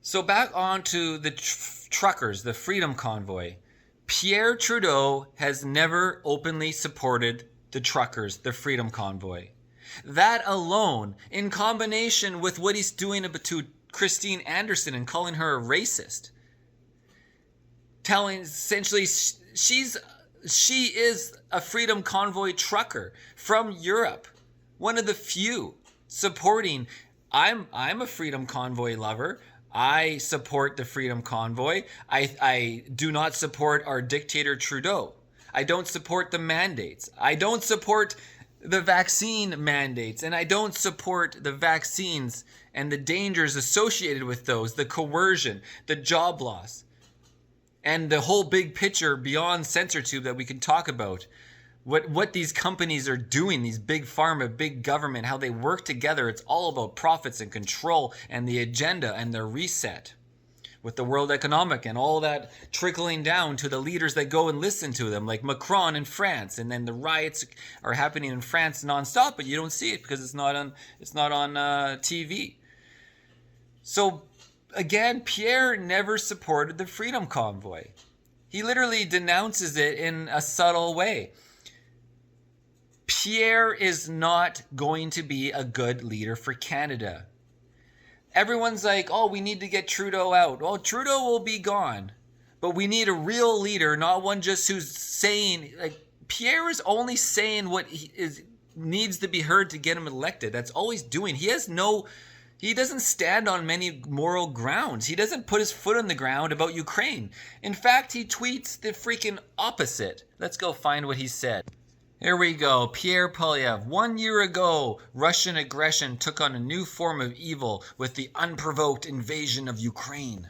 So back on to the truckers, the Freedom Convoy. Pierre Trudeau has never openly supported the truckers, the Freedom Convoy. That alone, in combination with what he's doing to Christine Anderson and calling her a racist, telling essentially she is a Freedom Convoy trucker from Europe, one of the few supporting. I'm a Freedom Convoy lover. I support the Freedom Convoy. I do not support our dictator Trudeau. I don't support the mandates. I don't support the vaccine mandates. And I don't support the vaccines and the dangers associated with those, the coercion, the job loss, and the whole big picture beyond CensorTube that we can talk about. What these companies are doing, these big pharma, big government, how they work together. It's all about profits and control and the agenda and their reset with the World Economic and all that trickling down to the leaders that go and listen to them, like Macron in France. And then the riots are happening in France nonstop, but you don't see it because it's not on TV. So again, Pierre never supported the Freedom Convoy. He literally denounces it in a subtle way. Pierre is not going to be a good leader for Canada. Everyone's like, oh, we need to get Trudeau out. Well, Trudeau will be gone. But we need a real leader, not one just who's saying, like, Pierre is only saying what needs to be heard to get him elected. That's all he's doing. He doesn't stand on many moral grounds. He doesn't put his foot on the ground about Ukraine. In fact, he tweets the freaking opposite. Let's go find what he said. Here we go. Pierre Poilievre. 1 year ago, Russian aggression took on a new form of evil with the unprovoked invasion of Ukraine.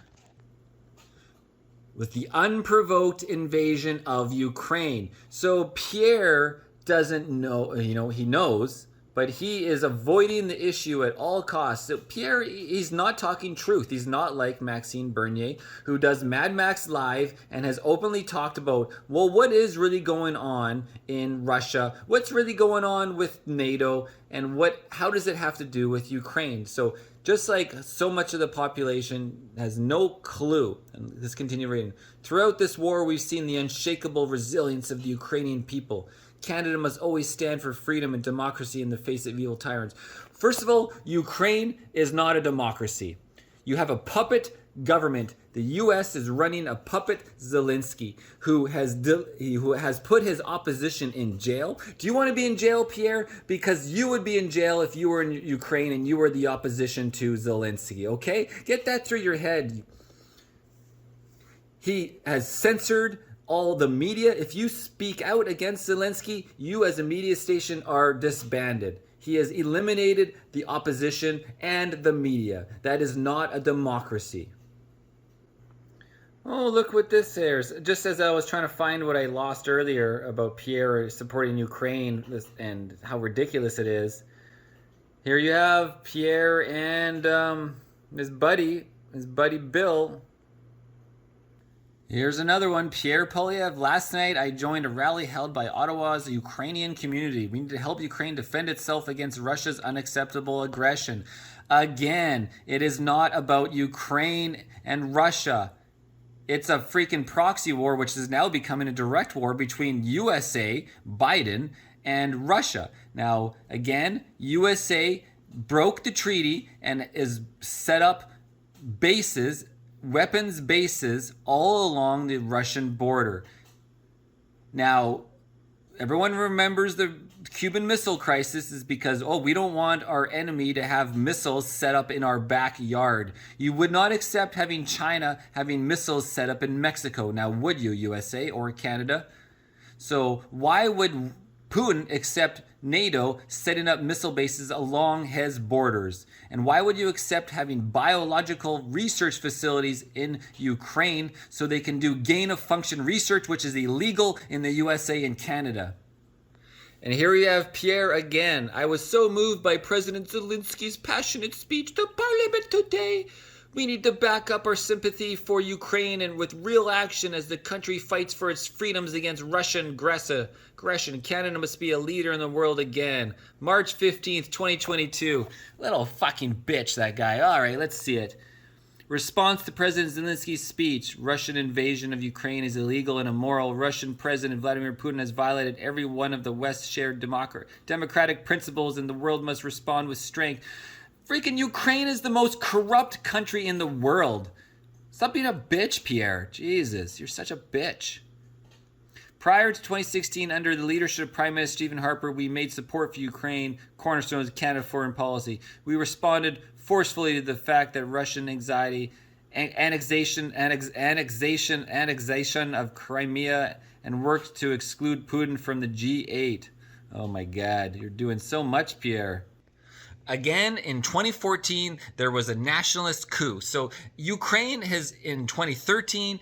With the unprovoked invasion of Ukraine. So Pierre doesn't know, he knows, but he is avoiding the issue at all costs. So Pierre, he's not talking truth. He's not like Maxime Bernier, who does Mad Max Live and has openly talked about, well, what is really going on in Russia? What's really going on with NATO? And how does it have to do with Ukraine? So just like so much of the population has no clue, and let's continue reading. Throughout this war, we've seen the unshakable resilience of the Ukrainian people. Canada must always stand for freedom and democracy in the face of evil tyrants. First of all, Ukraine is not a democracy. You have a puppet government. The U.S. is running a puppet Zelensky who has put his opposition in jail. Do you want to be in jail, Pierre? Because you would be in jail if you were in Ukraine and you were the opposition to Zelensky, okay? Get that through your head. He has censored all the media. If you speak out against Zelensky, you as a media station are disbanded. He has eliminated the opposition and the media. That is not a democracy. Oh, look what this is. Just as I was trying to find what I lost earlier about Pierre supporting Ukraine and how ridiculous it is. Here you have Pierre and his buddy Bill. Here's another one. Pierre Poilievre. Last night, I joined a rally held by Ottawa's Ukrainian community. We need to help Ukraine defend itself against Russia's unacceptable aggression. Again, it is not about Ukraine and Russia. It's a freaking proxy war, which is now becoming a direct war between USA, Biden, and Russia. Now, again, USA broke the treaty and is set up bases, weapons bases all along the Russian border. Now, everyone remembers the Cuban Missile Crisis is because, we don't want our enemy to have missiles set up in our backyard. You would not accept having China having missiles set up in Mexico. Now, would you, USA or Canada? So why would Putin accept NATO setting up missile bases along his borders? And why would you accept having biological research facilities in Ukraine so they can do gain-of-function research, which is illegal in the USA and Canada? And here we have Pierre again. I was so moved by President Zelensky's passionate speech to Parliament today. We need to back up our sympathy for Ukraine and with real action as the country fights for its freedoms against Russian aggression. Canada must be a leader in the world again. March 15th, 2022. Little fucking bitch, that guy. All right, let's see it. Response to President Zelensky's speech. Russian invasion of Ukraine is illegal and immoral. Russian President Vladimir Putin has violated every one of the West's shared democratic principles, and the world must respond with strength. Freaking Ukraine is the most corrupt country in the world. Stop being a bitch, Pierre. Jesus, you're such a bitch. Prior to 2016, under the leadership of Prime Minister Stephen Harper, we made support for Ukraine cornerstones of Canada foreign policy. We responded forcefully to the fact that Russian annexation of Crimea and worked to exclude Putin from the G8. Oh my God, you're doing so much, Pierre. Again, in 2014, there was a nationalist coup. So Ukraine has, in 2013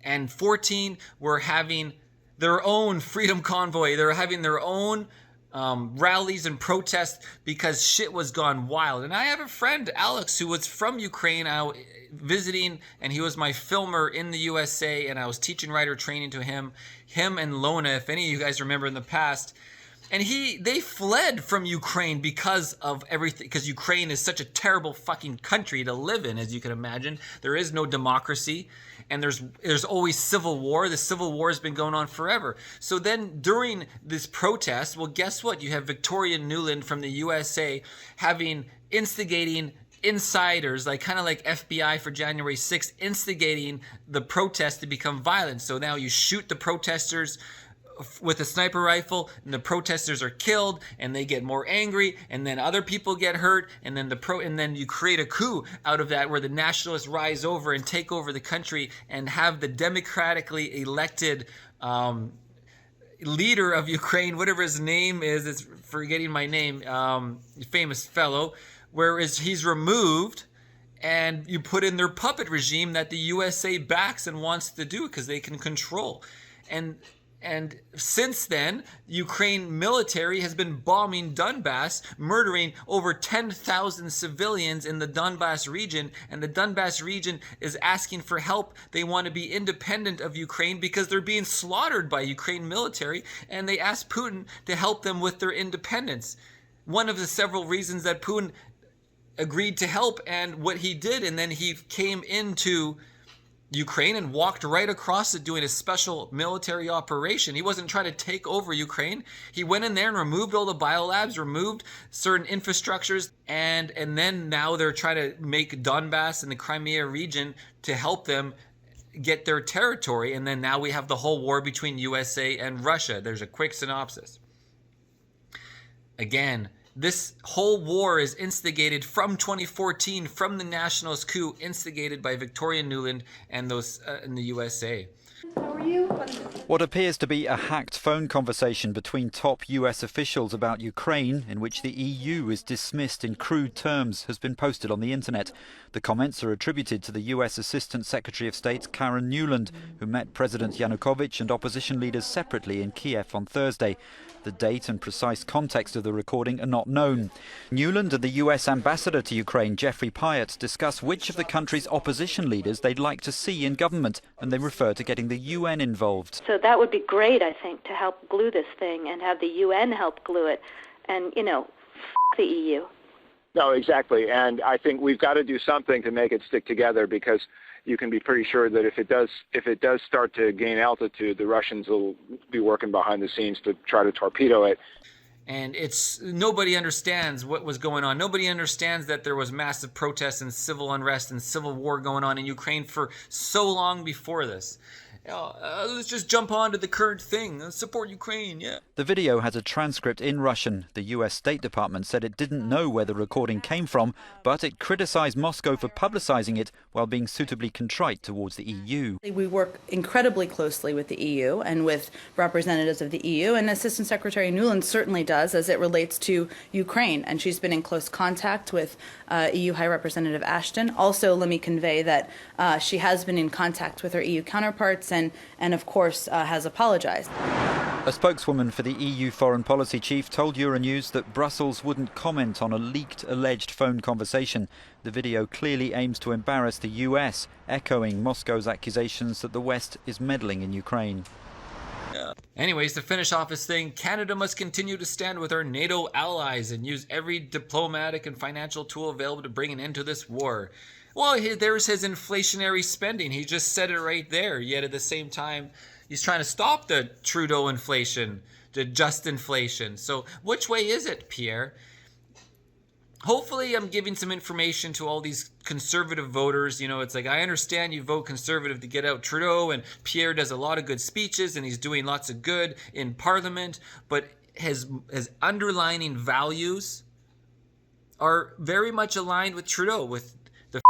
and 14, were having their own freedom convoy. They're having their own rallies and protests because shit was gone wild. And I have a friend, Alex, who was from Ukraine, visiting, and he was my filmer in the USA, and I was teaching rider training to him and Lona, if any of you guys remember in the past. And they fled from Ukraine because of everything, because Ukraine is such a terrible fucking country to live in, as you can imagine. There is no democracy, and there's always civil war. The civil war has been going on forever. So then during this protest, well, guess what? You have Victoria Nuland from the USA instigating insiders, kind of like FBI for January 6th, instigating the protest to become violent. So now you shoot the protesters with a sniper rifle, and the protesters are killed, and they get more angry, and then other people get hurt, and then you create a coup out of that, where the nationalists rise over and take over the country and have the democratically elected leader of Ukraine, whatever his name is, it's forgetting my name, famous fellow, whereas he's removed, and you put in their puppet regime that the USA backs and wants to do because they can control. And since then, Ukraine military has been bombing Donbass, murdering over 10,000 civilians in the Donbass region. And the Donbass region is asking for help. They want to be independent of Ukraine because they're being slaughtered by Ukraine military. And they ask Putin to help them with their independence. One of the several reasons that Putin agreed to help, and what he did, and then he came into Ukraine and walked right across it doing a special military operation. He wasn't trying to take over Ukraine. He went in there and removed all the biolabs, removed certain infrastructures, and then now they're trying to make Donbass and the Crimea region to help them get their territory. And then now we have the whole war between USA and Russia. There's a quick synopsis. Again, this whole war is instigated from 2014, from the nationalist coup instigated by Victoria Nuland and those in the USA. How are you? What appears to be a hacked phone conversation between top US officials about Ukraine, in which the EU is dismissed in crude terms, has been posted on the internet. The comments are attributed to the US Assistant Secretary of State Karen Nuland, who met President Yanukovych and opposition leaders separately in Kiev on Thursday. The date and precise context of the recording are not known. Nuland and the US ambassador to Ukraine, Jeffrey Pyatt, discuss which of the country's opposition leaders they'd like to see in government, and they refer to getting the UN involved. So that would be great, I think, to help glue this thing and have the UN help glue it. And, the EU. No, exactly. And I think we've got to do something to make it stick together, because you can be pretty sure that if it does start to gain altitude, the Russians will be working behind the scenes to try to torpedo it. And nobody understands what was going on. Nobody understands that there was massive protests and civil unrest and civil war going on in Ukraine for so long before this. Let's just jump on to the current thing. Let's support Ukraine, yeah. The video has a transcript in Russian. The US State Department said it didn't know where the recording came from, but it criticized Moscow for publicizing it while being suitably contrite towards the EU. We work incredibly closely with the EU and with representatives of the EU, and Assistant Secretary Nuland certainly does as it relates to Ukraine, and she's been in close contact with EU High Representative Ashton. Also, let me convey that she has been in contact with her EU counterparts and of course, has apologized. A spokeswoman for the EU Foreign Policy Chief told Euronews that Brussels wouldn't comment on a leaked alleged phone conversation. The video clearly aims to embarrass the US, echoing Moscow's accusations that the West is meddling in Ukraine. Anyways, to finish off this thing, Canada must continue to stand with our NATO allies and use every diplomatic and financial tool available to bring an end to this war. Well, there's his inflationary spending. He just said it right there. Yet at the same time, he's trying to stop the Trudeau inflation, the just inflation. So which way is it, Pierre? Hopefully I'm giving some information to all these conservative voters. You know, it's like, I understand you vote conservative to get out Trudeau, and Pierre does a lot of good speeches and he's doing lots of good in Parliament, but his underlining values are very much aligned with Trudeau, with the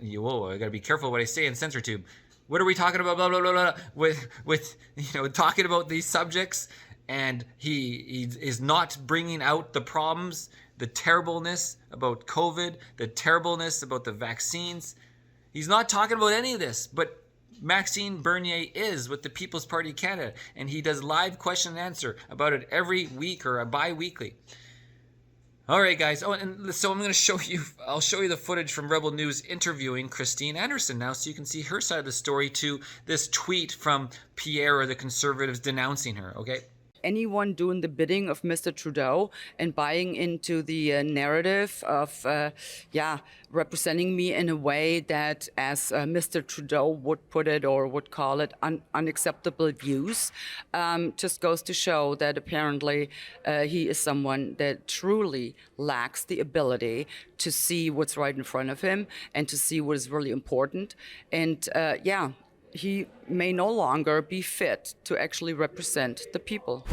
whoa, I gotta be careful what I say in CensorTube. What are we talking about? Blah blah blah blah. With talking about these subjects, and he is not bringing out the problems, the terribleness about COVID, the terribleness about the vaccines. He's not talking about any of this, but Maxime Bernier is with the People's Party of Canada, and he does live question and answer about it every week or bi-weekly. All right, guys. Oh, and so I'm going to show you, I'll show you the footage from Rebel News interviewing Christine Anderson now, so you can see her side of the story to this tweet from Pierre or the Conservatives denouncing her, okay? Anyone doing the bidding of Mr. Trudeau and buying into the narrative of, representing me in a way that, as Mr. Trudeau would put it or would call it, unacceptable views, just goes to show that apparently he is someone that truly lacks the ability to see what's right in front of him and to see what is really important. And he may no longer be fit to actually represent the people.